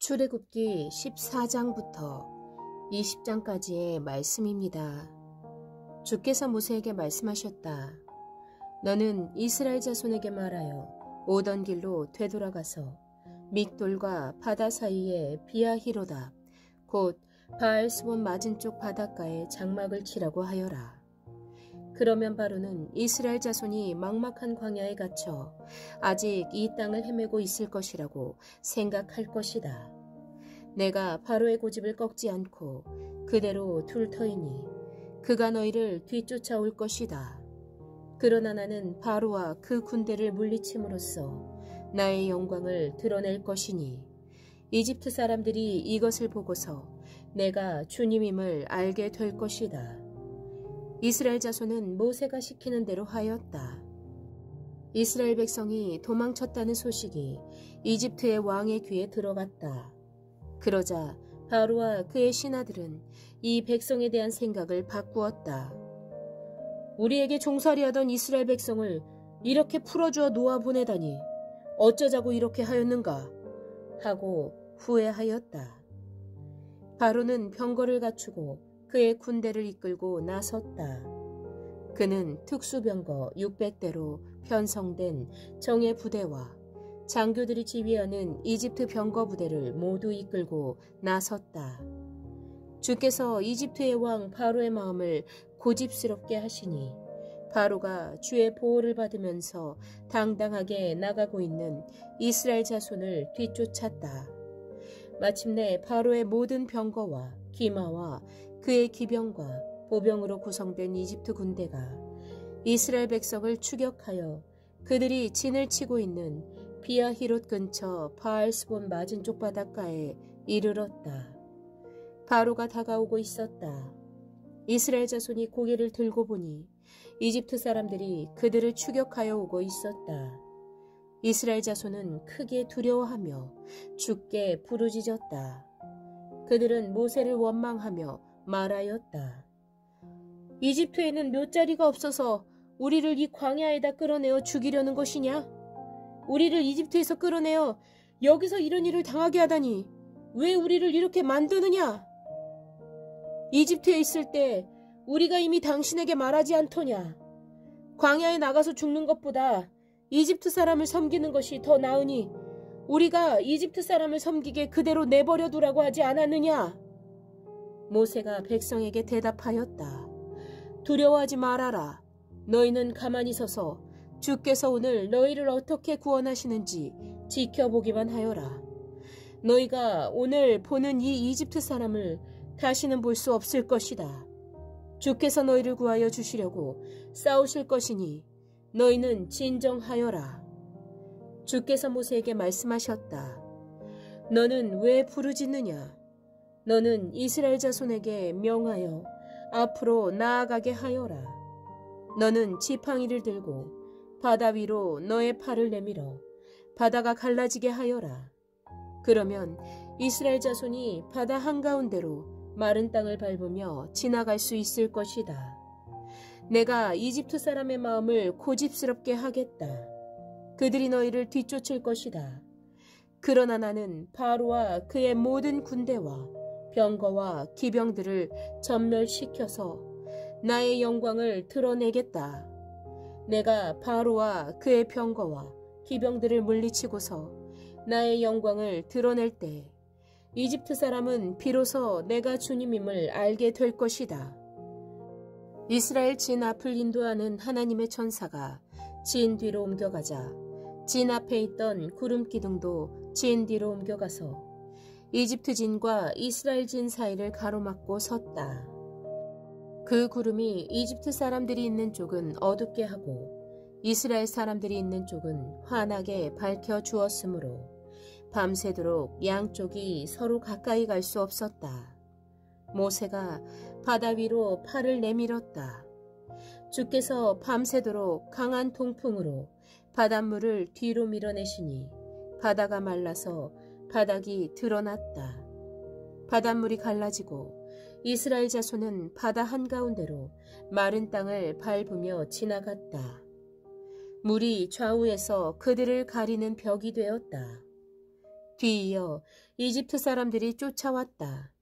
출애굽기 14장부터 20장까지의 말씀입니다. 주께서 모세에게 말씀하셨다. 너는 이스라엘 자손에게 말하여 오던 길로 되돌아가서 믹돌과 바다 사이에 비아히로다 곧 바알스본 맞은쪽 바닷가에 장막을 치라고 하여라. 그러면 바로는 이스라엘 자손이 막막한 광야에 갇혀 아직 이 땅을 헤매고 있을 것이라고 생각할 것이다. 내가 바로의 고집을 꺾지 않고 그대로 둘 터이니 그가 너희를 뒤쫓아올 것이다. 그러나 나는 바로와 그 군대를 물리침으로써 나의 영광을 드러낼 것이니 이집트 사람들이 이것을 보고서 내가 주님임을 알게 될 것이다. 이스라엘 자손은 모세가 시키는 대로 하였다. 이스라엘 백성이 도망쳤다는 소식이 이집트의 왕의 귀에 들어갔다. 그러자 바로와 그의 신하들은 이 백성에 대한 생각을 바꾸었다. 우리에게 종살이하던 이스라엘 백성을 이렇게 풀어주어 놓아보내다니 어쩌자고 이렇게 하였는가 하고 후회하였다. 바로는 병거를 갖추고 그의 군대를 이끌고 나섰다. 그는 특수병거 600대로 편성된 정예 부대와 장교들이 지휘하는 이집트 병거 부대를 모두 이끌고 나섰다. 주께서 이집트의 왕 바로의 마음을 고집스럽게 하시니 바로가 주의 보호를 받으면서 당당하게 나가고 있는 이스라엘 자손을 뒤쫓았다. 마침내 바로의 모든 병거와 기마와 그의 기병과 보병으로 구성된 이집트 군대가 이스라엘 백성을 추격하여 그들이 진을 치고 있는 비아히롯 근처 바알스본 맞은쪽 바닷가에 이르렀다. 바로가 다가오고 있었다. 이스라엘 자손이 고개를 들고 보니 이집트 사람들이 그들을 추격하여 오고 있었다. 이스라엘 자손은 크게 두려워하며 주께 부르짖었다. 그들은 모세를 원망하며 말하였다. 이집트에는 묫자리가 없어서 우리를 이 광야에다 끌어내어 죽이려는 것이냐? 우리를 이집트에서 끌어내어 여기서 이런 일을 당하게 하다니 왜 우리를 이렇게 만드느냐? 이집트에 있을 때 우리가 이미 당신에게 말하지 않더냐? 광야에 나가서 죽는 것보다 이집트 사람을 섬기는 것이 더 나으니 우리가 이집트 사람을 섬기게 그대로 내버려 두라고 하지 않았느냐? 모세가 백성에게 대답하였다. 두려워하지 말아라. 너희는 가만히 서서 주께서 오늘 너희를 어떻게 구원하시는지 지켜보기만 하여라. 너희가 오늘 보는 이 이집트 사람을 다시는 볼 수 없을 것이다. 주께서 너희를 구하여 주시려고 싸우실 것이니 너희는 진정하여라. 주께서 모세에게 말씀하셨다. 너는 왜 부르짖느냐? 너는 이스라엘 자손에게 명하여 앞으로 나아가게 하여라. 너는 지팡이를 들고 바다 위로 너의 팔을 내밀어 바다가 갈라지게 하여라. 그러면 이스라엘 자손이 바다 한가운데로 마른 땅을 밟으며 지나갈 수 있을 것이다. 내가 이집트 사람의 마음을 고집스럽게 하겠다. 그들이 너희를 뒤쫓을 것이다. 그러나 나는 바로와 그의 모든 군대와 병거와 기병들을 전멸시켜서 나의 영광을 드러내겠다. 내가 바로와 그의 병거와 기병들을 물리치고서 나의 영광을 드러낼 때 이집트 사람은 비로소 내가 주님임을 알게 될 것이다. 이스라엘 진 앞을 인도하는 하나님의 천사가 진 뒤로 옮겨가자 진 앞에 있던 구름 기둥도 진 뒤로 옮겨가서 이집트 진과 이스라엘 진 사이를 가로막고 섰다. 그 구름이 이집트 사람들이 있는 쪽은 어둡게 하고 이스라엘 사람들이 있는 쪽은 환하게 밝혀 주었으므로 밤새도록 양쪽이 서로 가까이 갈 수 없었다. 모세가 바다 위로 팔을 내밀었다. 주께서 밤새도록 강한 동풍으로 바닷물을 뒤로 밀어내시니 바다가 말라서 바닥이 드러났다. 바닷물이 갈라지고 이스라엘 자손은 바다 한가운데로 마른 땅을 밟으며 지나갔다. 물이 좌우에서 그들을 가리는 벽이 되었다. 뒤이어 이집트 사람들이 쫓아왔다.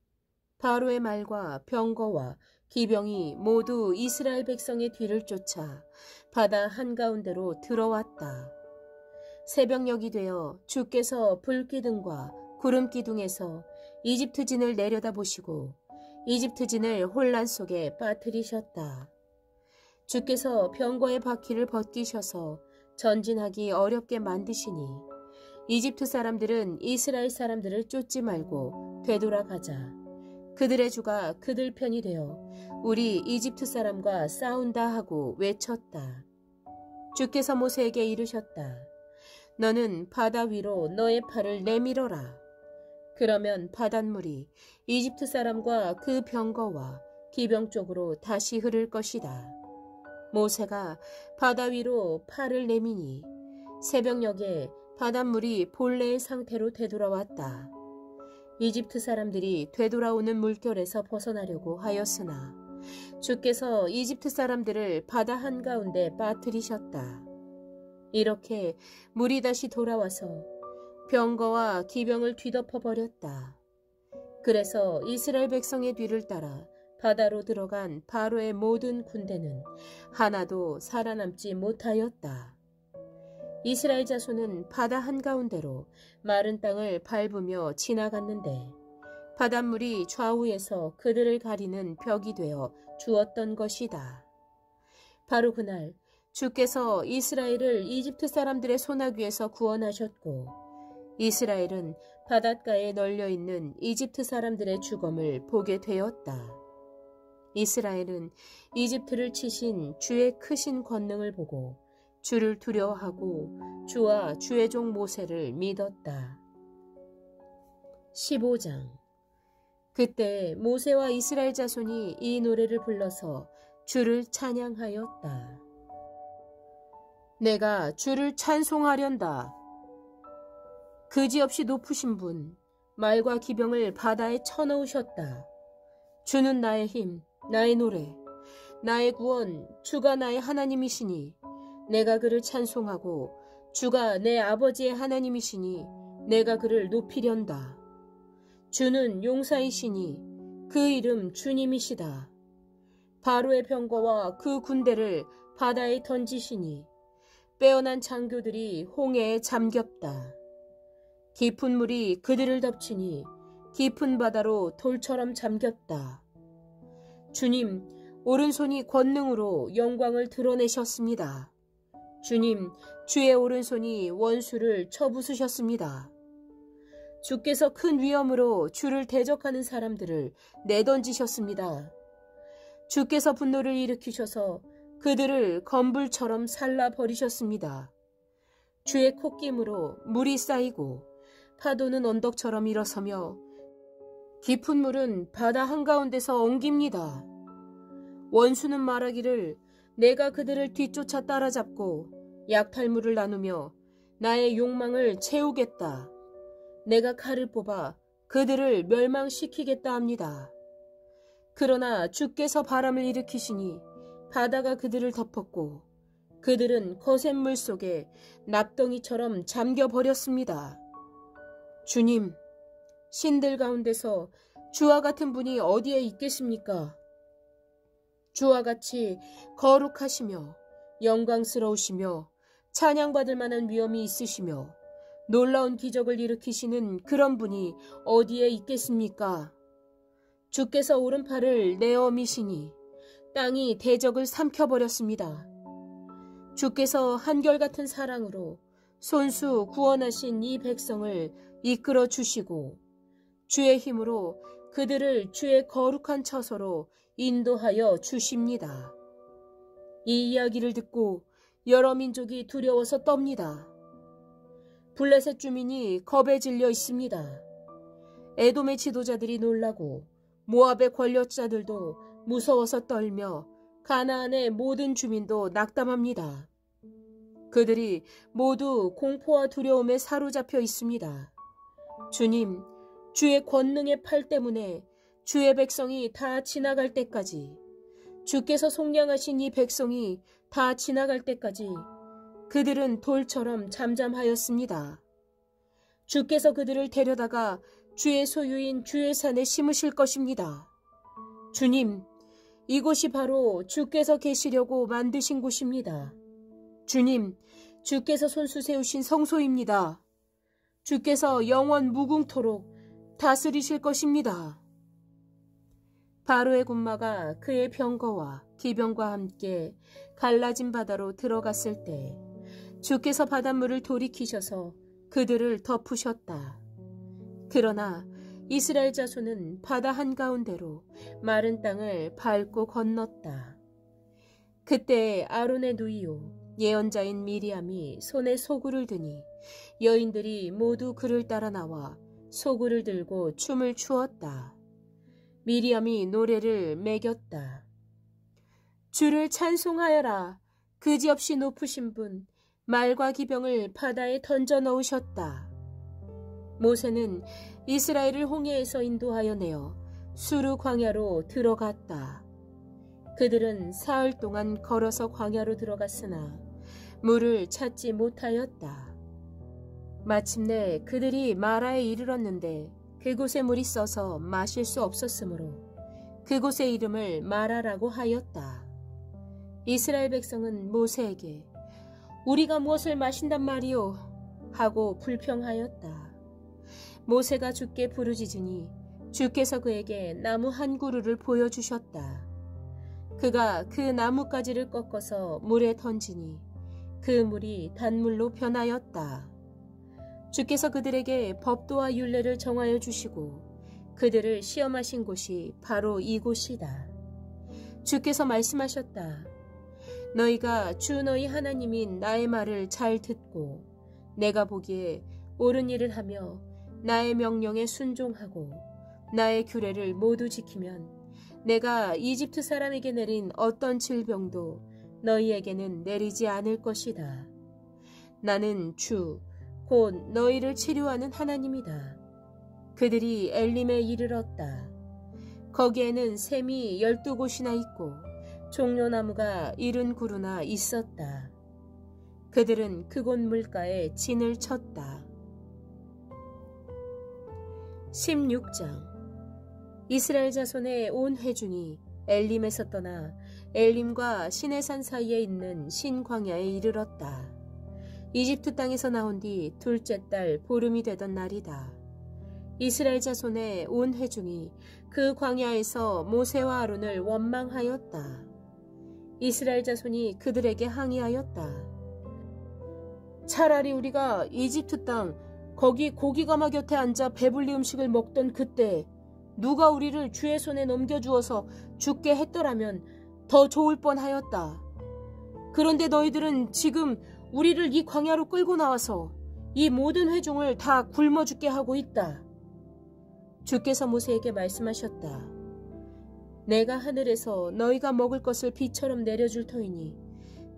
바로의 말과 병거와 기병이 모두 이스라엘 백성의 뒤를 쫓아 바다 한가운데로 들어왔다. 새벽녘이 되어 주께서 불기둥과 구름기둥에서 이집트진을 내려다보시고 이집트진을 혼란 속에 빠뜨리셨다. 주께서 병거의 바퀴를 벗기셔서 전진하기 어렵게 만드시니 이집트 사람들은 이스라엘 사람들을 쫓지 말고 되돌아가자. 그들의 주가 그들 편이 되어 우리 이집트 사람과 싸운다 하고 외쳤다. 주께서 모세에게 이르셨다. 너는 바다 위로 너의 팔을 내밀어라. 그러면 바닷물이 이집트 사람과 그 병거와 기병 쪽으로 다시 흐를 것이다. 모세가 바다 위로 팔을 내미니 새벽녘에 바닷물이 본래의 상태로 되돌아왔다. 이집트 사람들이 되돌아오는 물결에서 벗어나려고 하였으나 주께서 이집트 사람들을 바다 한가운데 빠뜨리셨다. 이렇게 물이 다시 돌아와서 병거와 기병을 뒤덮어 버렸다. 그래서 이스라엘 백성의 뒤를 따라 바다로 들어간 바로의 모든 군대는 하나도 살아남지 못하였다. 이스라엘 자손은 바다 한가운데로 마른 땅을 밟으며 지나갔는데 바닷물이 좌우에서 그들을 가리는 벽이 되어 주었던 것이다. 바로 그날 주께서 이스라엘을 이집트 사람들의 소나귀에서 구원하셨고 이스라엘은 바닷가에 널려있는 이집트 사람들의 죽음을 보게 되었다. 이스라엘은 이집트를 치신 주의 크신 권능을 보고 주를 두려워하고 주와 주의 종 모세를 믿었다. 15장. 그때 모세와 이스라엘 자손이 이 노래를 불러서 주를 찬양하였다. 내가 주를 찬송하련다. 그지없이 높으신 분, 말과 기병을 바다에 쳐넣으셨다. 주는 나의 힘, 나의 노래, 나의 구원, 주가 나의 하나님이시니 내가 그를 찬송하고 주가 내 아버지의 하나님이시니 내가 그를 높이련다. 주는 용사이시니 그 이름 주님이시다. 바로의 병거와 그 군대를 바다에 던지시니 빼어난 장교들이 홍해에 잠겼다. 깊은 물이 그들을 덮치니 깊은 바다로 돌처럼 잠겼다. 주님, 오른손이 권능으로 영광을 드러내셨습니다. 주님, 주의 오른손이 원수를 쳐부수셨습니다. 주께서 큰 위엄으로 주를 대적하는 사람들을 내던지셨습니다. 주께서 분노를 일으키셔서 그들을 건불처럼 살라버리셨습니다. 주의 콧김으로 물이 쌓이고 파도는 언덕처럼 일어서며 깊은 물은 바다 한가운데서 엉깁니다. 원수는 말하기를 내가 그들을 뒤쫓아 따라잡고 약탈물을 나누며 나의 욕망을 채우겠다. 내가 칼을 뽑아 그들을 멸망시키겠다 합니다. 그러나 주께서 바람을 일으키시니 바다가 그들을 덮었고 그들은 거센 물 속에 납덩이처럼 잠겨버렸습니다. 주님, 신들 가운데서 주와 같은 분이 어디에 있겠습니까? 주와 같이 거룩하시며 영광스러우시며 찬양받을 만한 위엄이 있으시며 놀라운 기적을 일으키시는 그런 분이 어디에 있겠습니까? 주께서 오른팔을 내어 미시니 땅이 대적을 삼켜버렸습니다. 주께서 한결같은 사랑으로 손수 구원하신 이 백성을 이끌어 주시고 주의 힘으로 그들을 주의 거룩한 처소로 인도하여 주십니다. 이 이야기를 듣고 여러 민족이 두려워서 떱니다. 블레셋 주민이 겁에 질려 있습니다. 에돔의 지도자들이 놀라고 모압의 권력자들도 무서워서 떨며 가나안의 모든 주민도 낙담합니다. 그들이 모두 공포와 두려움에 사로잡혀 있습니다. 주님, 주의 권능의 팔 때문에 주의 백성이 다 지나갈 때까지, 주께서 속량하신 이 백성이 다 지나갈 때까지 그들은 돌처럼 잠잠하였습니다. 주께서 그들을 데려다가 주의 소유인 주의 산에 심으실 것입니다. 주님, 이곳이 바로 주께서 계시려고 만드신 곳입니다. 주님, 주께서 손수 세우신 성소입니다. 주께서 영원 무궁토록 다스리실 것입니다. 바로의 군마가 그의 병거와 기병과 함께 갈라진 바다로 들어갔을 때 주께서 바닷물을 돌이키셔서 그들을 덮으셨다. 그러나 이스라엘 자손은 바다 한가운데로 마른 땅을 밟고 건넜다. 그때 아론의 누이요 예언자인 미리암이 손에 소구를 드니 여인들이 모두 그를 따라 나와 소구를 들고 춤을 추었다. 미리암이 노래를 매겼다. 주를 찬송하여라. 그지없이 높으신 분, 말과 기병을 바다에 던져 넣으셨다. 모세는 이스라엘을 홍해에서 인도하여 내어 수르 광야로 들어갔다. 그들은 사흘 동안 걸어서 광야로 들어갔으나 물을 찾지 못하였다. 마침내 그들이 마라에 이르렀는데 그곳에 물이 써서 마실 수 없었으므로 그곳의 이름을 마라라고 하였다. 이스라엘 백성은 모세에게 우리가 무엇을 마신단 말이오? 하고 불평하였다. 모세가 주께 부르짖으니 주께서 그에게 나무 한 그루를 보여주셨다. 그가 그 나뭇가지를 꺾어서 물에 던지니 그 물이 단물로 변하였다. 주께서 그들에게 법도와 율례를 정하여 주시고 그들을 시험하신 곳이 바로 이곳이다. 주께서 말씀하셨다. 너희가 주 너희 하나님인 나의 말을 잘 듣고 내가 보기에 옳은 일을 하며 나의 명령에 순종하고 나의 규례를 모두 지키면 내가 이집트 사람에게 내린 어떤 질병도 너희에게는 내리지 않을 것이다. 나는 주, 곧 너희를 치료하는 하나님이다. 그들이 엘림에 이르렀다. 거기에는 샘이 12곳이나 있고 종려나무가 70그루나 있었다. 그들은 그곳 물가에 진을 쳤다. 16장 이스라엘 자손의 온 회중이 엘림에서 떠나 엘림과 시내산 사이에 있는 신광야에 이르렀다. 이집트 땅에서 나온 뒤 둘째 달 보름이 되던 날이다. 이스라엘 자손의 온 회중이 그 광야에서 모세와 아론을 원망하였다. 이스라엘 자손이 그들에게 항의하였다. 차라리 우리가 이집트 땅 거기 고기가마 곁에 앉아 배불리 음식을 먹던 그때 누가 우리를 주의 손에 넘겨주어서 죽게 했더라면 더 좋을 뻔하였다. 그런데 너희들은 지금 우리를 이 광야로 끌고 나와서 이 모든 회중을 다 굶어 죽게 하고 있다. 주께서 모세에게 말씀하셨다. 내가 하늘에서 너희가 먹을 것을 비처럼 내려줄 터이니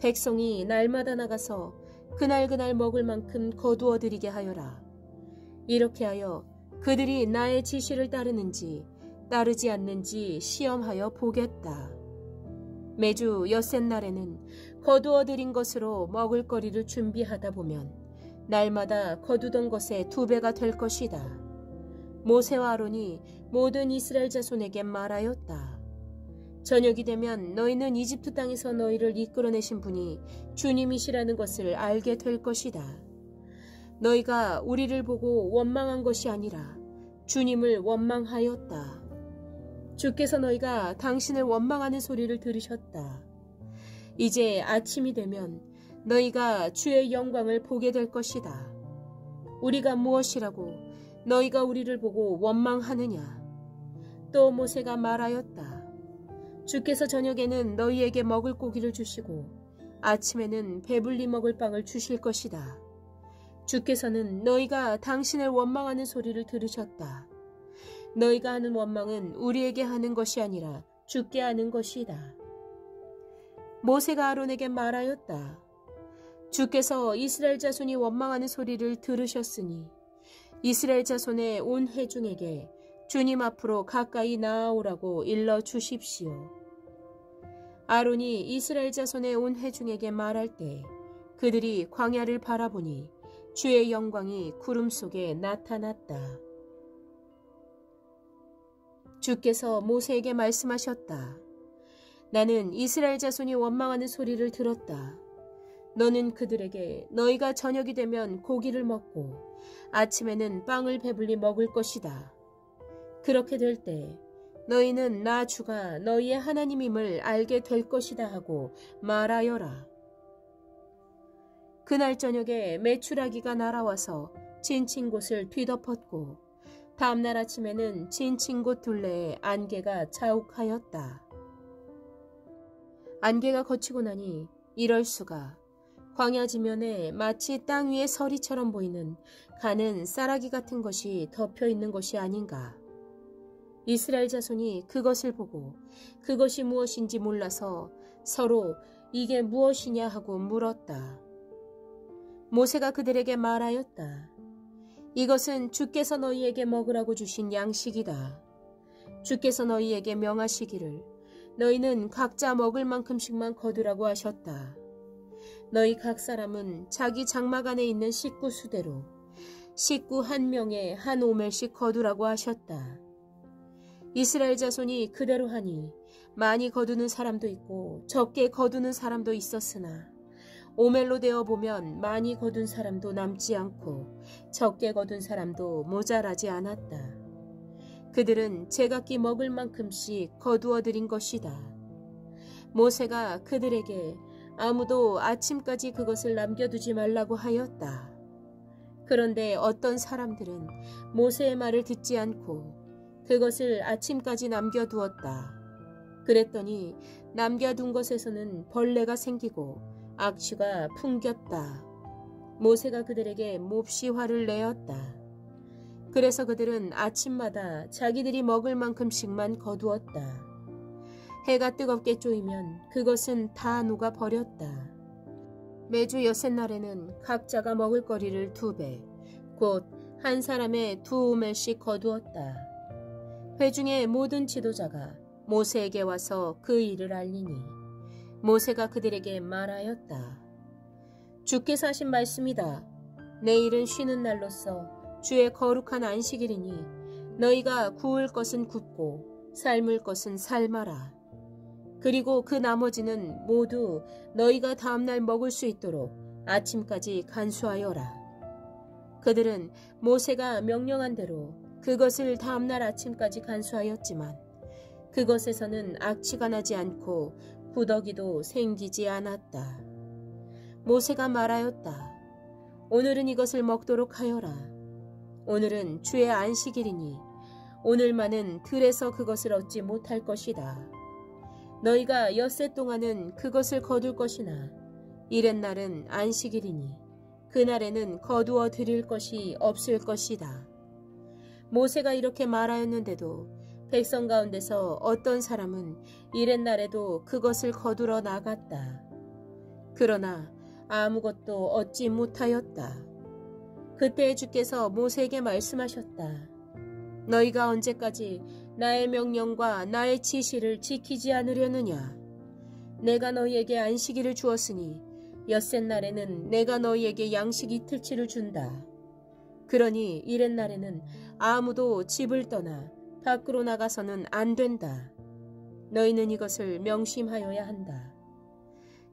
백성이 날마다 나가서 그날 먹을 만큼 거두어 드리게 하여라. 이렇게 하여 그들이 나의 지시를 따르는지 따르지 않는지 시험하여 보겠다. 매주 엿새날에는 거두어 드린 것으로 먹을거리를 준비하다 보면 날마다 거두던 것의 2배가 될 것이다. 모세와 아론이 모든 이스라엘 자손에게 말하였다. 저녁이 되면 너희는 이집트 땅에서 너희를 이끌어내신 분이 주님이시라는 것을 알게 될 것이다. 너희가 우리를 보고 원망한 것이 아니라 주님을 원망하였다. 주께서 너희가 당신을 원망하는 소리를 들으셨다. 이제 아침이 되면 너희가 주의 영광을 보게 될 것이다. 우리가 무엇이라고 너희가 우리를 보고 원망하느냐? 또 모세가 말하였다. 주께서 저녁에는 너희에게 먹을 고기를 주시고 아침에는 배불리 먹을 빵을 주실 것이다. 주께서는 너희가 당신을 원망하는 소리를 들으셨다. 너희가 하는 원망은 우리에게 하는 것이 아니라 주께 하는 것이다. 모세가 아론에게 말하였다. 주께서 이스라엘 자손이 원망하는 소리를 들으셨으니 이스라엘 자손의 온 회중에게 주님 앞으로 가까이 나아오라고 일러 주십시오. 아론이 이스라엘 자손의 온 회중에게 말할 때 그들이 광야를 바라보니 주의 영광이 구름 속에 나타났다. 주께서 모세에게 말씀하셨다. 나는 이스라엘 자손이 원망하는 소리를 들었다. 너는 그들에게 너희가 저녁이 되면 고기를 먹고 아침에는 빵을 배불리 먹을 것이다. 그렇게 될 때 너희는 나 주가 너희의 하나님임을 알게 될 것이다 하고 말하여라. 그날 저녁에 메추라기가 날아와서 진친 곳을 뒤덮었고 다음날 아침에는 진친 곳 둘레에 안개가 자욱하였다. 안개가 거치고 나니 이럴 수가 광야 지면에 마치 땅 위의 서리처럼 보이는 가는 쌀아기 같은 것이 덮여 있는 것이 아닌가. 이스라엘 자손이 그것을 보고 그것이 무엇인지 몰라서 서로 이게 무엇이냐 하고 물었다. 모세가 그들에게 말하였다. 이것은 주께서 너희에게 먹으라고 주신 양식이다. 주께서 너희에게 명하시기를 너희는 각자 먹을 만큼씩만 거두라고 하셨다. 너희 각 사람은 자기 장막 안에 있는 식구 수대로 식구 한 명에 한 오멜씩 거두라고 하셨다. 이스라엘 자손이 그대로 하니 많이 거두는 사람도 있고 적게 거두는 사람도 있었으나 오멜로 되어 보면 많이 거둔 사람도 남지 않고 적게 거둔 사람도 모자라지 않았다. 그들은 제각기 먹을 만큼씩 거두어 드린 것이다. 모세가 그들에게 아무도 아침까지 그것을 남겨두지 말라고 하였다. 그런데 어떤 사람들은 모세의 말을 듣지 않고 그것을 아침까지 남겨두었다. 그랬더니 남겨둔 것에서는 벌레가 생기고 악취가 풍겼다. 모세가 그들에게 몹시 화를 내었다. 그래서 그들은 아침마다 자기들이 먹을 만큼씩만 거두었다. 해가 뜨겁게 쪼이면 그것은 다 녹아 버렸다. 매주 엿새날에는 각자가 먹을 거리를 2배, 곧 한 사람의 2오멜씩 거두었다. 회중의 모든 지도자가 모세에게 와서 그 일을 알리니 모세가 그들에게 말하였다. 주께서 하신 말씀이다. 내일은 쉬는 날로서 주의 거룩한 안식일이니 너희가 구울 것은 굽고 삶을 것은 삶아라. 그리고 그 나머지는 모두 너희가 다음날 먹을 수 있도록 아침까지 간수하여라. 그들은 모세가 명령한 대로 그것을 다음날 아침까지 간수하였지만 그것에서는 악취가 나지 않고 구더기도 생기지 않았다. 모세가 말하였다. 오늘은 이것을 먹도록 하여라. 오늘은 주의 안식일이니 오늘만은 들에서 그것을 얻지 못할 것이다. 너희가 엿새 동안은 그것을 거둘 것이나 이렛날은 안식일이니 그날에는 거두어 드릴 것이 없을 것이다. 모세가 이렇게 말하였는데도 백성 가운데서 어떤 사람은 이렛날에도 그것을 거두러 나갔다. 그러나 아무것도 얻지 못하였다. 그때 주께서 모세에게 말씀하셨다. 너희가 언제까지 나의 명령과 나의 지시를 지키지 않으려느냐? 내가 너희에게 안식일을 주었으니 엿새날에는 내가 너희에게 양식 이틀치를 준다. 그러니 이렛날에는 아무도 집을 떠나 밖으로 나가서는 안 된다. 너희는 이것을 명심하여야 한다.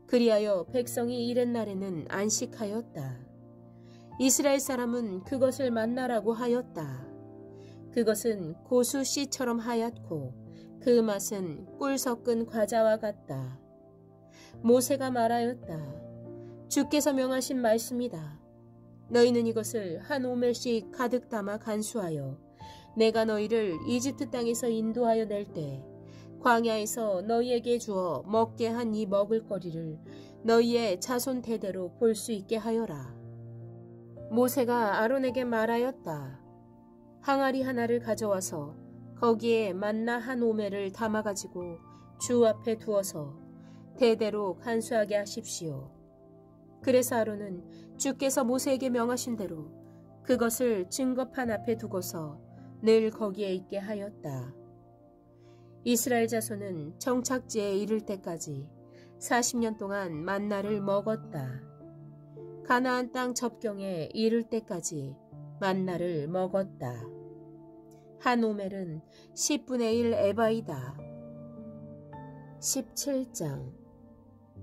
그리하여 백성이 이렛날에는 안식하였다. 이스라엘 사람은 그것을 만나라고 하였다. 그것은 고수 씨처럼 하얗고 그 맛은 꿀 섞은 과자와 같다. 모세가 말하였다. 주께서 명하신 말씀이다. 너희는 이것을 한 오멜씩 가득 담아 간수하여 내가 너희를 이집트 땅에서 인도하여 낼 때 광야에서 너희에게 주어 먹게 한 이 먹을거리를 너희의 자손 대대로 볼 수 있게 하여라. 모세가 아론에게 말하였다. 항아리 하나를 가져와서 거기에 만나 한 오멜을 담아가지고 주 앞에 두어서 대대로 간수하게 하십시오. 그래서 아론은 주께서 모세에게 명하신 대로 그것을 증거판 앞에 두고서 늘 거기에 있게 하였다. 이스라엘 자손은 정착지에 이를 때까지 40년 동안 만나를 먹었다. 가나안 땅 접경에 이를 때까지 만나를 먹었다. 한 오멜은 10분의 1 에바이다. 17장.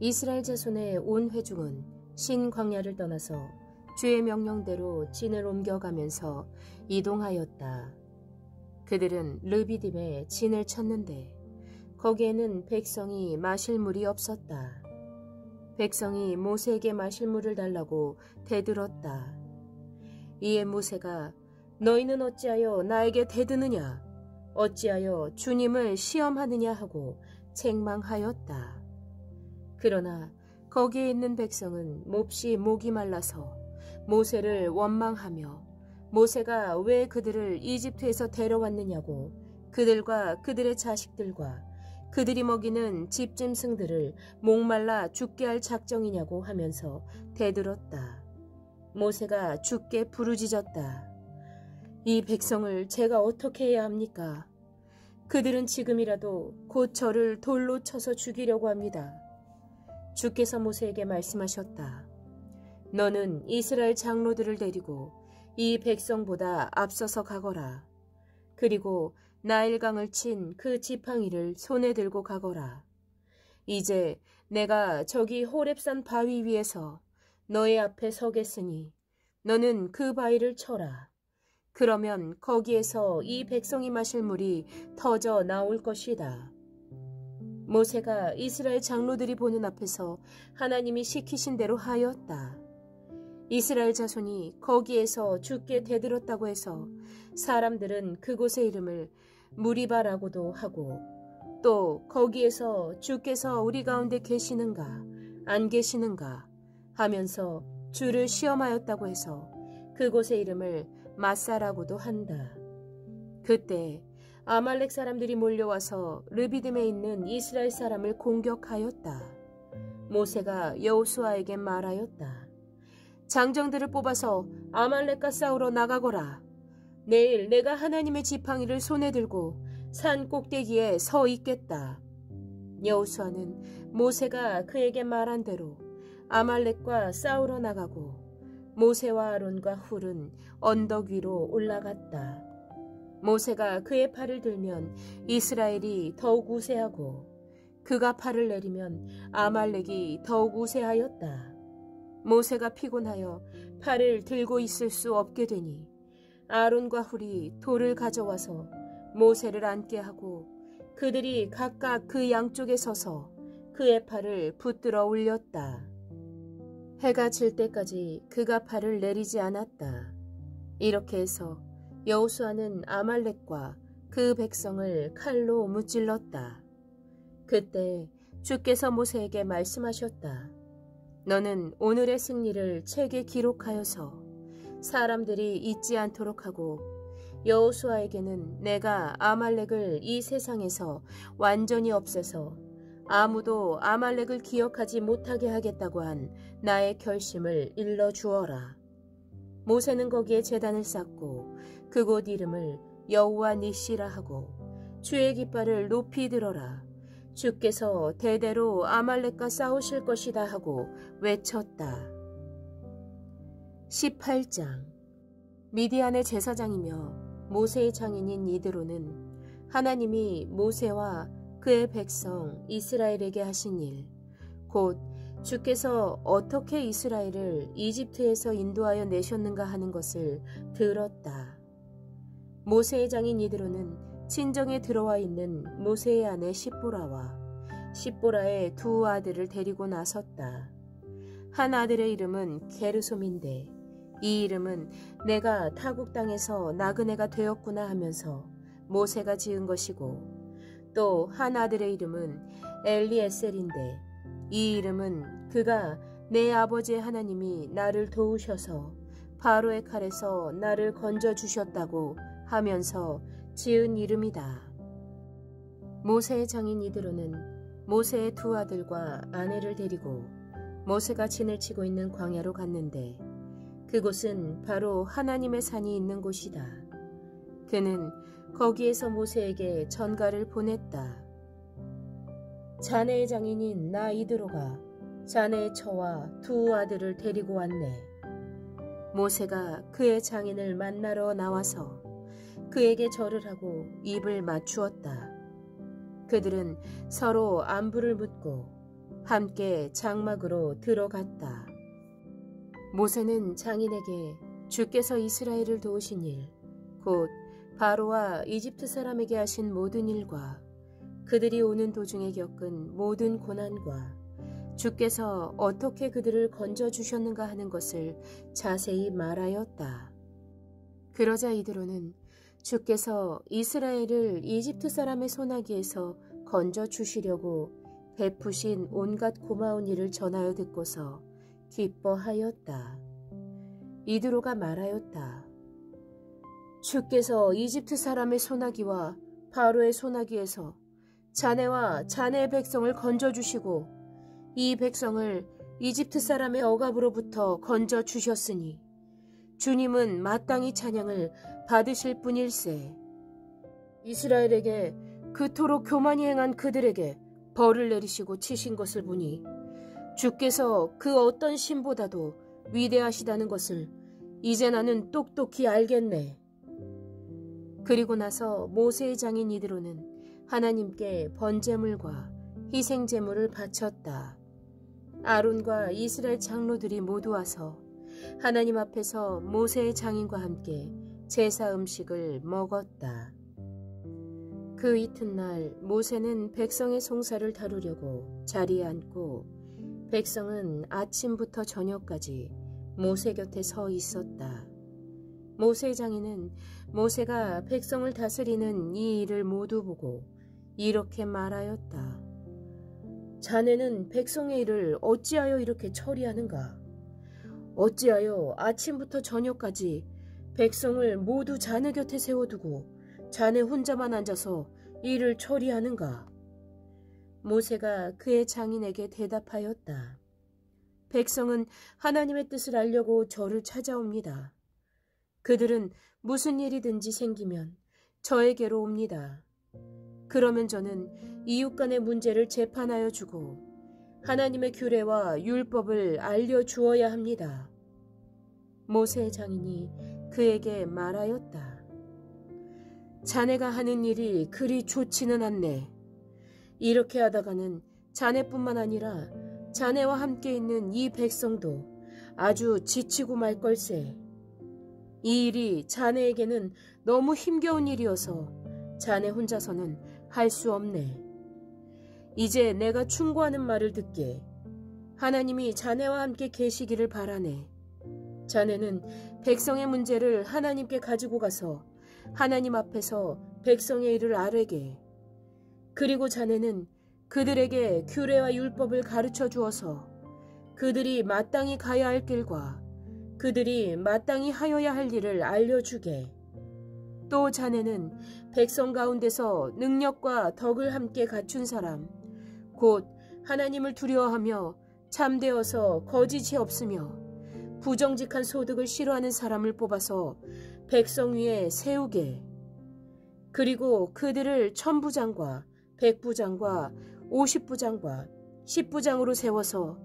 이스라엘 자손의 온 회중은 신 광야를 떠나서 주의 명령대로 진을 옮겨가면서 이동하였다. 그들은 르비딤에 진을 쳤는데 거기에는 백성이 마실 물이 없었다. 백성이 모세에게 마실 물을 달라고 대들었다. 이에 모세가 너희는 어찌하여 나에게 대드느냐? 어찌하여 주님을 시험하느냐 하고 책망하였다. 그러나 거기에 있는 백성은 몹시 목이 말라서 모세를 원망하며 모세가 왜 그들을 이집트에서 데려왔느냐고 그들과 그들의 자식들과 그들이 먹이는 집짐승들을 목말라 죽게 할 작정이냐고 하면서 대들었다. 모세가 죽게 부르짖었다. 이 백성을 제가 어떻게 해야 합니까? 그들은 지금이라도 곧 저를 돌로 쳐서 죽이려고 합니다. 주께서 모세에게 말씀하셨다. 너는 이스라엘 장로들을 데리고 이 백성보다 앞서서 가거라. 그리고 나일강을 친 그 지팡이를 손에 들고 가거라. 이제 내가 저기 호렙산 바위 위에서 너의 앞에 서겠으니 너는 그 바위를 쳐라. 그러면 거기에서 이 백성이 마실 물이 터져 나올 것이다. 모세가 이스라엘 장로들이 보는 앞에서 하나님이 시키신 대로 하였다. 이스라엘 자손이 거기에서 주께 대들었다고 해서 사람들은 그곳의 이름을 무리바라고도 하고 또 거기에서 주께서 우리 가운데 계시는가 안 계시는가 하면서 주를 시험하였다고 해서 그곳의 이름을 마사라고도 한다. 그때 아말렉 사람들이 몰려와서 르비딤에 있는 이스라엘 사람을 공격하였다. 모세가 여호수아에게 말하였다. 장정들을 뽑아서 아말렉과 싸우러 나가거라. 내일 내가 하나님의 지팡이를 손에 들고 산 꼭대기에 서 있겠다. 여호수아는 모세가 그에게 말한 대로 아말렉과 싸우러 나가고 모세와 아론과 훌은 언덕 위로 올라갔다. 모세가 그의 팔을 들면 이스라엘이 더욱 우세하고 그가 팔을 내리면 아말렉이 더욱 우세하였다. 모세가 피곤하여 팔을 들고 있을 수 없게 되니 아론과 훌이 돌을 가져와서 모세를 앉게 하고 그들이 각각 그 양쪽에 서서 그의 팔을 붙들어 올렸다. 해가 질 때까지 그가 팔을 내리지 않았다. 이렇게 해서 여호수아는 아말렉과 그 백성을 칼로 무찔렀다. 그때 주께서 모세에게 말씀하셨다. 너는 오늘의 승리를 책에 기록하여서 사람들이 잊지 않도록 하고 여호수아에게는 내가 아말렉을 이 세상에서 완전히 없애서 아무도 아말렉을 기억하지 못하게 하겠다고 한 나의 결심을 일러주어라. 모세는 거기에 제단을 쌓고 그곳 이름을 여호와 니시라 하고 주의 깃발을 높이 들어라. 주께서 대대로 아말렉과 싸우실 것이다 하고 외쳤다. 18장. 미디안의 제사장이며 모세의 장인인 이드로는 하나님이 모세와 그의 백성 이스라엘에게 하신 일, 곧 주께서 어떻게 이스라엘을 이집트에서 인도하여 내셨는가 하는 것을 들었다. 모세의 장인 이드로는 친정에 들어와 있는 모세의 아내 십보라와 십보라의 두 아들을 데리고 나섰다. 한 아들의 이름은 게르솜인데 이 이름은 내가 타국 땅에서 나그네가 되었구나 하면서 모세가 지은 것이고 또 한 아들의 이름은 엘리에셀인데 이 이름은 그가 내 아버지의 하나님이 나를 도우셔서 바로의 칼에서 나를 건져주셨다고 하면서 지은 이름이다. 모세의 장인 이드로는 모세의 두 아들과 아내를 데리고 모세가 진을 치고 있는 광야로 갔는데 그곳은 바로 하나님의 산이 있는 곳이다. 그는 거기에서 모세에게 전가를 보냈다. 자네의 장인인 나 이드로가 자네의 처와 두 아들을 데리고 왔네. 모세가 그의 장인을 만나러 나와서 그에게 절을 하고 입을 맞추었다. 그들은 서로 안부를 묻고 함께 장막으로 들어갔다. 모세는 장인에게 주께서 이스라엘을 도우신 일, 곧 바로와 이집트 사람에게 하신 모든 일과 그들이 오는 도중에 겪은 모든 고난과 주께서 어떻게 그들을 건져주셨는가 하는 것을 자세히 말하였다. 그러자 이드로는 주께서 이스라엘을 이집트 사람의 손아귀에서 건져주시려고 베푸신 온갖 고마운 일을 전하여 듣고서 기뻐하였다. 이드로가 말하였다. 주께서 이집트 사람의 손아귀와 바로의 손아귀에서 자네와 자네의 백성을 건져주시고 이 백성을 이집트 사람의 억압으로부터 건져주셨으니 주님은 마땅히 찬양을 받으실 분일세. 이스라엘에게 그토록 교만히 행한 그들에게 벌을 내리시고 치신 것을 보니 주께서 그 어떤 신보다도 위대하시다는 것을 이제 나는 똑똑히 알겠네. 그리고 나서 모세의 장인 이드로는 하나님께 번제물과 희생제물을 바쳤다. 아론과 이스라엘 장로들이 모두 와서 하나님 앞에서 모세의 장인과 함께 제사 음식을 먹었다. 그 이튿날 모세는 백성의 송사를 다루려고 자리에 앉고 백성은 아침부터 저녁까지 모세 곁에 서 있었다. 모세의 장인은 모세가 백성을 다스리는 이 일을 모두 보고 이렇게 말하였다. 자네는 백성의 일을 어찌하여 이렇게 처리하는가? 어찌하여 아침부터 저녁까지 백성을 모두 자네 곁에 세워두고 자네 혼자만 앉아서 일을 처리하는가? 모세가 그의 장인에게 대답하였다. 백성은 하나님의 뜻을 알려고 저를 찾아옵니다. 그들은 무슨 일이든지 생기면 저에게로 옵니다. 그러면 저는 이웃 간의 문제를 재판하여 주고 하나님의 규례와 율법을 알려주어야 합니다. 모세의 장인이 그에게 말하였다. 자네가 하는 일이 그리 좋지는 않네. 이렇게 하다가는 자네뿐만 아니라 자네와 함께 있는 이 백성도 아주 지치고 말 걸세. 이 일이 자네에게는 너무 힘겨운 일이어서 자네 혼자서는 할 수 없네. 이제 내가 충고하는 말을 듣게. 하나님이 자네와 함께 계시기를 바라네. 자네는 백성의 문제를 하나님께 가지고 가서 하나님 앞에서 백성의 일을 아뢰게. 그리고 자네는 그들에게 규례와 율법을 가르쳐 주어서 그들이 마땅히 가야 할 길과 그들이 마땅히 하여야 할 일을 알려주게. 또 자네는 백성 가운데서 능력과 덕을 함께 갖춘 사람, 곧 하나님을 두려워하며 참되어서 거짓이 없으며 부정직한 소득을 싫어하는 사람을 뽑아서 백성 위에 세우게. 그리고 그들을 1000부장과 100부장과 50부장과 10부장으로 세워서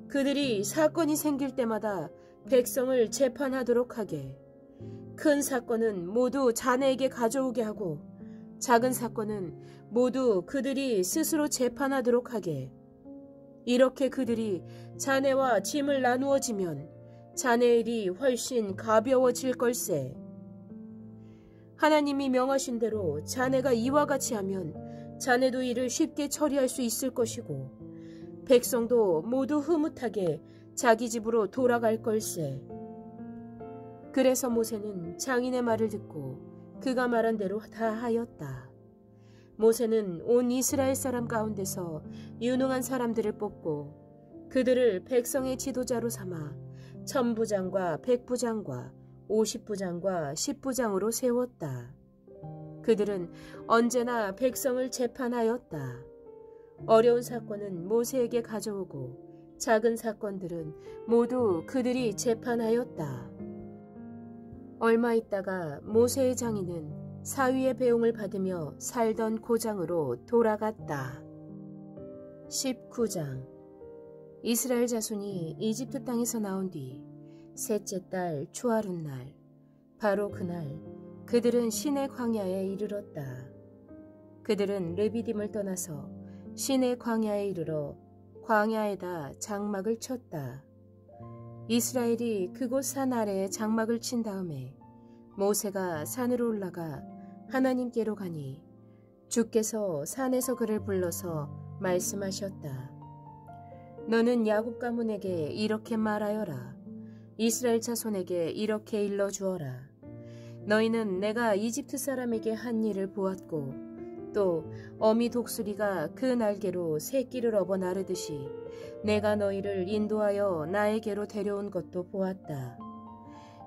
그들이 사건이 생길 때마다 백성을 재판하도록 하게. 큰 사건은 모두 자네에게 가져오게 하고 작은 사건은 모두 그들이 스스로 재판하도록 하게. 이렇게 그들이 자네와 짐을 나누어지면 자네의 일이 훨씬 가벼워질 걸세. 하나님이 명하신 대로 자네가 이와 같이 하면 자네도 일을 쉽게 처리할 수 있을 것이고 백성도 모두 흐뭇하게 자기 집으로 돌아갈 걸세. 그래서 모세는 장인의 말을 듣고 그가 말한 대로 다 하였다. 모세는 온 이스라엘 사람 가운데서 유능한 사람들을 뽑고 그들을 백성의 지도자로 삼아 1000부장과 100부장과 50부장과 10부장으로 세웠다. 그들은 언제나 백성을 재판하였다. 어려운 사건은 모세에게 가져오고 작은 사건들은 모두 그들이 재판하였다. 얼마 있다가 모세의 장인은 사위의 배웅을 받으며 살던 고장으로 돌아갔다. 19장. 이스라엘 자손이 이집트 땅에서 나온 뒤 셋째 달 초하룻날, 바로 그날 그들은 시내 광야에 이르렀다. 그들은 르비딤을 떠나서 시내 광야에 이르러 광야에다 장막을 쳤다. 이스라엘이 그곳 산 아래에 장막을 친 다음에 모세가 산으로 올라가 하나님께로 가니 주께서 산에서 그를 불러서 말씀하셨다. 너는 야곱 가문에게 이렇게 말하여라. 이스라엘 자손에게 이렇게 일러주어라. 너희는 내가 이집트 사람에게 한 일을 보았고 또 어미 독수리가 그 날개로 새끼를 업어 나르듯이 내가 너희를 인도하여 나에게로 데려온 것도 보았다.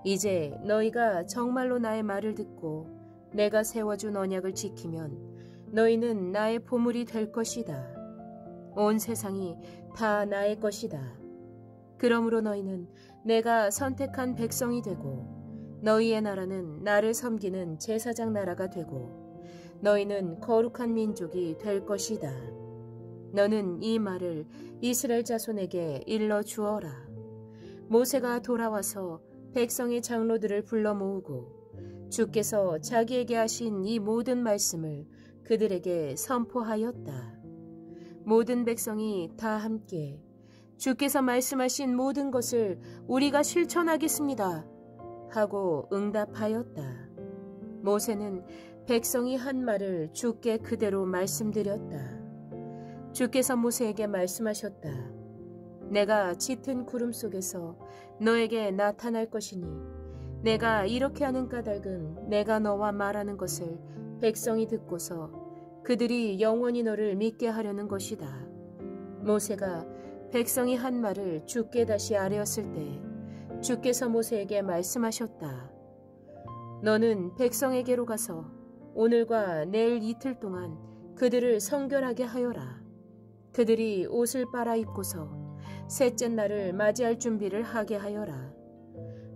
이제 너희가 정말로 나의 말을 듣고 내가 세워준 언약을 지키면 너희는 나의 보물이 될 것이다. 온 세상이 다 나의 것이다. 그러므로 너희는 내가 선택한 백성이 되고 너희의 나라는 나를 섬기는 제사장 나라가 되고 너희는 거룩한 민족이 될 것이다. 너는 이 말을 이스라엘 자손에게 일러 주어라. 모세가 돌아와서 백성의 장로들을 불러 모으고 주께서 자기에게 하신 이 모든 말씀을 그들에게 선포하였다. 모든 백성이 다 함께 주께서 말씀하신 모든 것을 우리가 실천하겠습니다 하고 응답하였다. 모세는 백성이 한 말을 주께 그대로 말씀드렸다. 주께서 모세에게 말씀하셨다. 내가 짙은 구름 속에서 너에게 나타날 것이니 내가 이렇게 하는 까닭은 내가 너와 말하는 것을 백성이 듣고서 그들이 영원히 너를 믿게 하려는 것이다. 모세가 백성이 한 말을 주께 다시 아뢰었을 때 주께서 모세에게 말씀하셨다. 너는 백성에게로 가서 오늘과 내일 이틀 동안 그들을 성결하게 하여라. 그들이 옷을 빨아 입고서 셋째 날을 맞이할 준비를 하게 하여라.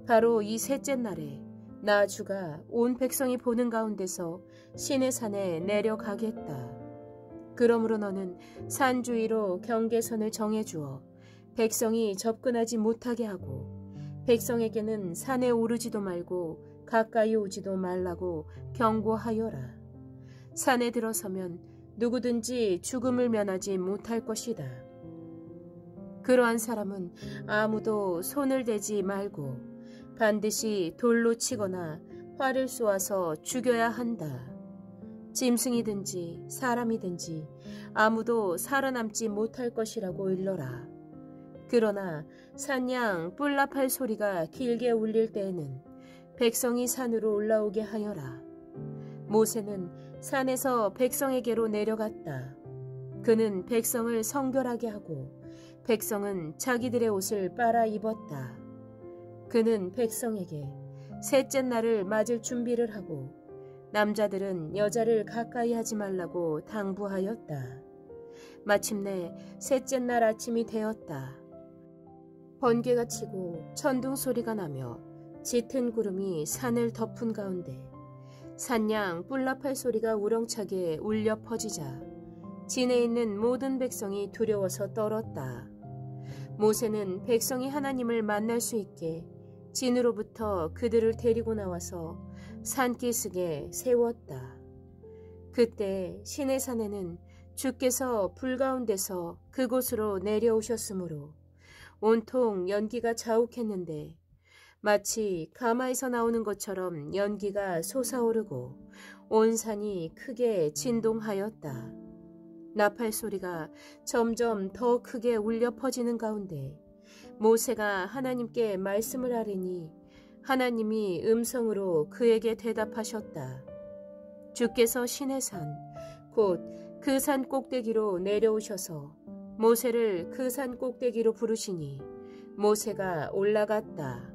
바로 이 셋째 날에 나 주가 온 백성이 보는 가운데서 시내산에 내려가겠다. 그러므로 너는 산 주위로 경계선을 정해주어 백성이 접근하지 못하게 하고 백성에게는 산에 오르지도 말고 가까이 오지도 말라고 경고하여라. 산에 들어서면 누구든지 죽음을 면하지 못할 것이다. 그러한 사람은 아무도 손을 대지 말고 반드시 돌로 치거나 활을 쏘아서 죽여야 한다. 짐승이든지 사람이든지 아무도 살아남지 못할 것이라고 일러라. 그러나 산양 뿔납할 소리가 길게 울릴 때에는 백성이 산으로 올라오게 하여라. 모세는 산에서 백성에게로 내려갔다. 그는 백성을 성결하게 하고 백성은 자기들의 옷을 빨아 입었다. 그는 백성에게 셋째 날을 맞을 준비를 하고 남자들은 여자를 가까이 하지 말라고 당부하였다. 마침내 셋째 날 아침이 되었다. 번개가 치고 천둥 소리가 나며 짙은 구름이 산을 덮은 가운데 산양 뿔납할 소리가 우렁차게 울려 퍼지자 진에 있는 모든 백성이 두려워서 떨었다. 모세는 백성이 하나님을 만날 수 있게 진으로부터 그들을 데리고 나와서 산기슭에 세웠다. 그때 시내산에는 주께서 불 가운데서 그곳으로 내려오셨으므로 온통 연기가 자욱했는데 마치 가마에서 나오는 것처럼 연기가 솟아오르고 온 산이 크게 진동하였다. 나팔 소리가 점점 더 크게 울려 퍼지는 가운데 모세가 하나님께 말씀을 하리니 하나님이 음성으로 그에게 대답하셨다. 주께서 시내산 곧 그 산 꼭대기로 내려오셔서 모세를 그 산 꼭대기로 부르시니 모세가 올라갔다.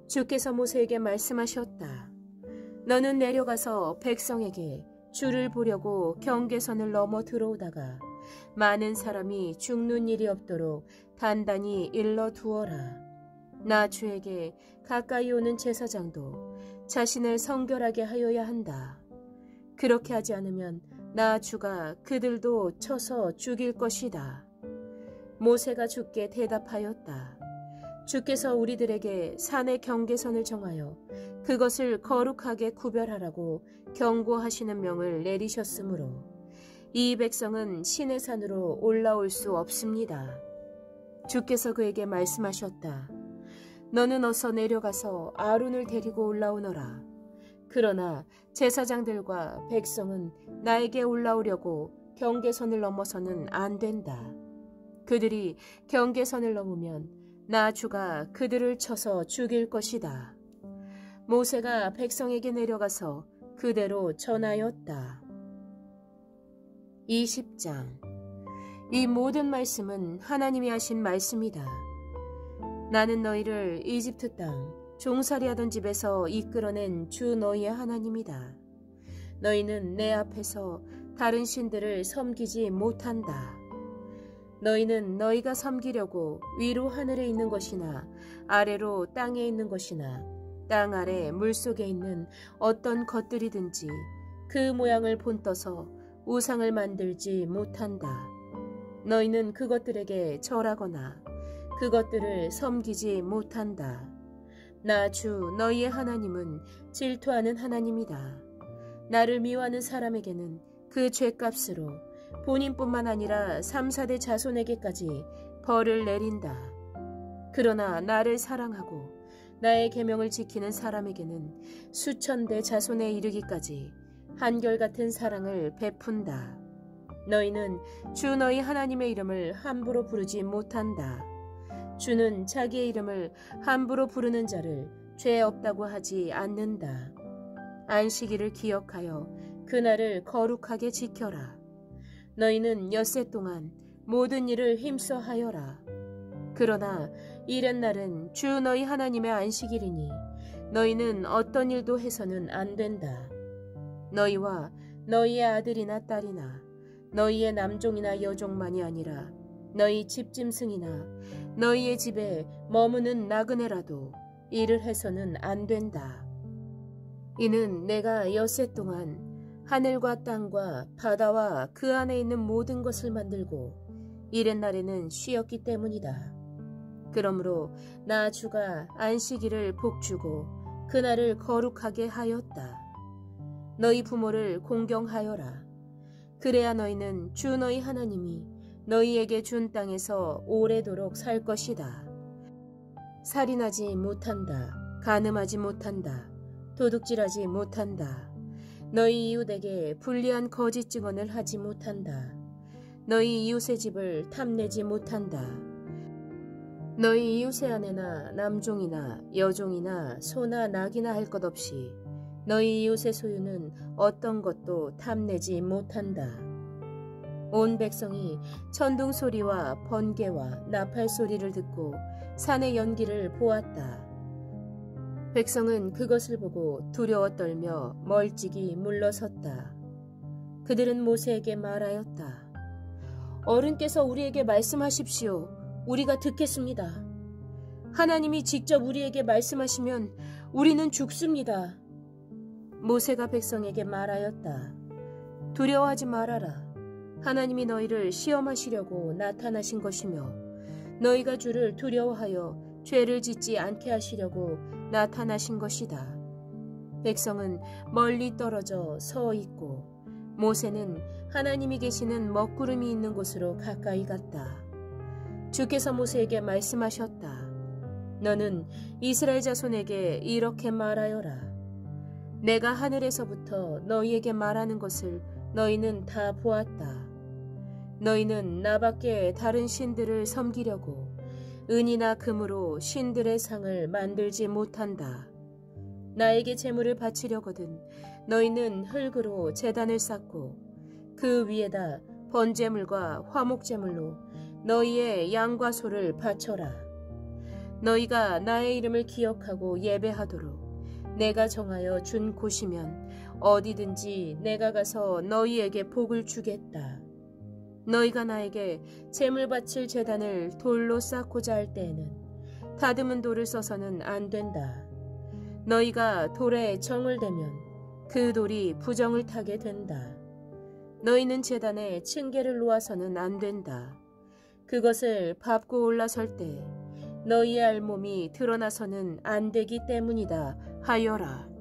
주께서 모세에게 말씀하셨다. 너는 내려가서 백성에게 주를 보려고 경계선을 넘어 들어오다가 많은 사람이 죽는 일이 없도록 단단히 일러두어라. 나 주에게 가까이 오는 제사장도 자신을 성결하게 하여야 한다. 그렇게 하지 않으면 나 주가 그들도 쳐서 죽일 것이다. 모세가 주께 대답하였다. 주께서 우리들에게 산의 경계선을 정하여 그것을 거룩하게 구별하라고 경고하시는 명을 내리셨으므로 이 백성은 시내 산으로 올라올 수 없습니다. 주께서 그에게 말씀하셨다. 너는 어서 내려가서 아론을 데리고 올라오너라. 그러나 제사장들과 백성은 나에게 올라오려고 경계선을 넘어서는 안 된다. 그들이 경계선을 넘으면 나 주가 그들을 쳐서 죽일 것이다. 모세가 백성에게 내려가서 그대로 전하였다. 20장. 이 모든 말씀은 하나님이 하신 말씀이다. 나는 너희를 이집트 땅 종살이하던 집에서 이끌어낸 주 너희의 하나님이다. 너희는 내 앞에서 다른 신들을 섬기지 못한다. 너희는 너희가 섬기려고 위로 하늘에 있는 것이나 아래로 땅에 있는 것이나 땅 아래 물속에 있는 어떤 것들이든지 그 모양을 본떠서 우상을 만들지 못한다. 너희는 그것들에게 절하거나 그것들을 섬기지 못한다. 나 주 너희의 하나님은 질투하는 하나님이다. 나를 미워하는 사람에게는 그 죄값으로 본인뿐만 아니라 3, 4대 자손에게까지 벌을 내린다. 그러나 나를 사랑하고 나의 계명을 지키는 사람에게는 수천 대 자손에 이르기까지 한결같은 사랑을 베푼다. 너희는 주 너희 하나님의 이름을 함부로 부르지 못한다. 주는 자기의 이름을 함부로 부르는 자를 죄 없다고 하지 않는다. 안식일을 기억하여 그날을 거룩하게 지켜라. 너희는 엿새 동안 모든 일을 힘써 하여라. 그러나 이른 날은 주 너희 하나님의 안식일이니 너희는 어떤 일도 해서는 안 된다. 너희와 너희의 아들이나 딸이나 너희의 남종이나 여종만이 아니라 너희 집짐승이나 너희의 집에 머무는 나그네라도 일을 해서는 안 된다. 이는 내가 엿새 동안 하늘과 땅과 바다와 그 안에 있는 모든 것을 만들고 이른 날에는 쉬었기 때문이다. 그러므로 나 주가 안식일을 복주고 그날을 거룩하게 하였다. 너희 부모를 공경하여라. 그래야 너희는 주 너희 하나님이 너희에게 준 땅에서 오래도록 살 것이다. 살인하지 못한다. 간음하지 못한다. 도둑질하지 못한다. 너희 이웃에게 불리한 거짓 증언을 하지 못한다. 너희 이웃의 집을 탐내지 못한다. 너희 이웃의 아내나 남종이나 여종이나 소나 낙이나 할 것 없이 너희 이웃의 소유는 어떤 것도 탐내지 못한다. 온 백성이 천둥 소리와 번개와 나팔 소리를 듣고 산의 연기를 보았다. 백성은 그것을 보고 두려워 떨며 멀찍이 물러섰다. 그들은 모세에게 말하였다. 어른께서 우리에게 말씀하십시오. 우리가 듣겠습니다. 하나님이 직접 우리에게 말씀하시면 우리는 죽습니다. 모세가 백성에게 말하였다. 두려워하지 말아라. 하나님이 너희를 시험하시려고 나타나신 것이며 너희가 주를 두려워하여 죄를 짓지 않게 하시려고 나타나신 것이다. 백성은 멀리 떨어져 서 있고 모세는 하나님이 계시는 먹구름이 있는 곳으로 가까이 갔다. 주께서 모세에게 말씀하셨다. 너는 이스라엘 자손에게 이렇게 말하여라. 내가 하늘에서부터 너희에게 말하는 것을 너희는 다 보았다. 너희는 나밖에 다른 신들을 섬기려고 은이나 금으로 신들의 상을 만들지 못한다. 나에게 제물을 바치려거든 너희는 흙으로 제단을 쌓고 그 위에다 번제물과 화목제물로 너희의 양과 소를 바쳐라. 너희가 나의 이름을 기억하고 예배하도록 내가 정하여 준 곳이면 어디든지 내가 가서 너희에게 복을 주겠다. 너희가 나에게 제물 바칠 제단을 돌로 쌓고자 할 때에는 다듬은 돌을 써서는 안 된다. 너희가 돌에 정을 대면 그 돌이 부정을 타게 된다. 너희는 제단에 층계를 놓아서는 안 된다. 그것을 밟고 올라설 때 너희의 알몸이 드러나서는 안 되기 때문이다 하여라.